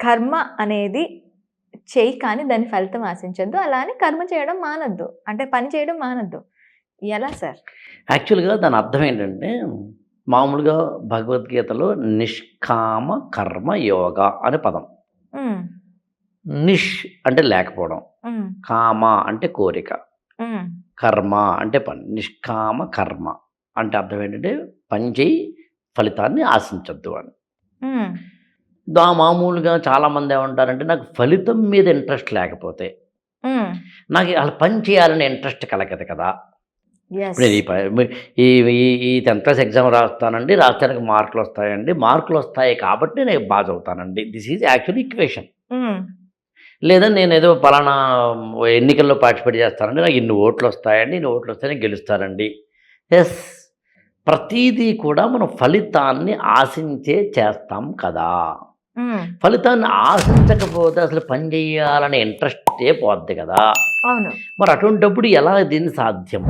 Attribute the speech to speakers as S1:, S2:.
S1: కర్మ అనేది చెయ్యి కానీ దాని ఫలితం ఆశించొద్దు. అలా అని కర్మ చేయడం మానొద్దు. అంటే పని చేయడం మానొద్దు. ఎలా సార్?
S2: యాక్చువల్‌గా దాని అర్థం ఏంటంటే, మామూలుగా భగవద్గీతలో నిష్కామ కర్మ యోగ అనే పదం.
S1: హ్మ్.
S2: నిష్ అంటే లేకపోవడం,
S1: హ్మ్.
S2: కామ అంటే కోరిక,
S1: హ్మ్.
S2: కర్మ అంటే పని. నిష్కామ కర్మ అంటే అర్థం ఏంటంటే, పని చేయి ఫలితాన్ని ఆశించొద్దు అని.
S1: హ్మ్.
S2: మామూలుగా చాలామంది ఏమంటారంటే, నాకు ఫలితం మీద ఇంట్రెస్ట్ లేకపోతే,
S1: హ్మ్.
S2: నాకు అలా పని చేయాలనే ఇంట్రెస్ట్ కలగదు కదా!
S1: యెస్.
S2: ఇప్పుడు ఈ ఈ ఈ 10th క్లాస్ ఎగ్జామ్ రాస్తానండి. రాస్తానికి మార్కులొస్తాయండి. మార్కులొస్తాయి కాబట్టి నేను చదువుతానండి. This is actually equation.
S1: Hmm.
S2: లేదా నేనేదో పలానా ఎన్నికల్లో పార్టిసిపేట్ చేస్తానండి. నాకు ఇన్ని ఓట్లొస్తాయండి. ఇన్ని ఓట్లొస్తే నేను గెలుస్తానండి. యెస్. ప్రతీదీ కూడా మనం ఫలితాన్ని ఆశించే చేస్తాం కదా!
S1: హ్మ్.
S2: ఫలితాన్ని ఆశించకపోతే అసలు పని చేయాలనే ఇంట్రెస్టే పోద్ది కదా!
S1: అవును.
S2: మరి అటువంటప్పుడు ఎలా దీన్ని సాధ్యం?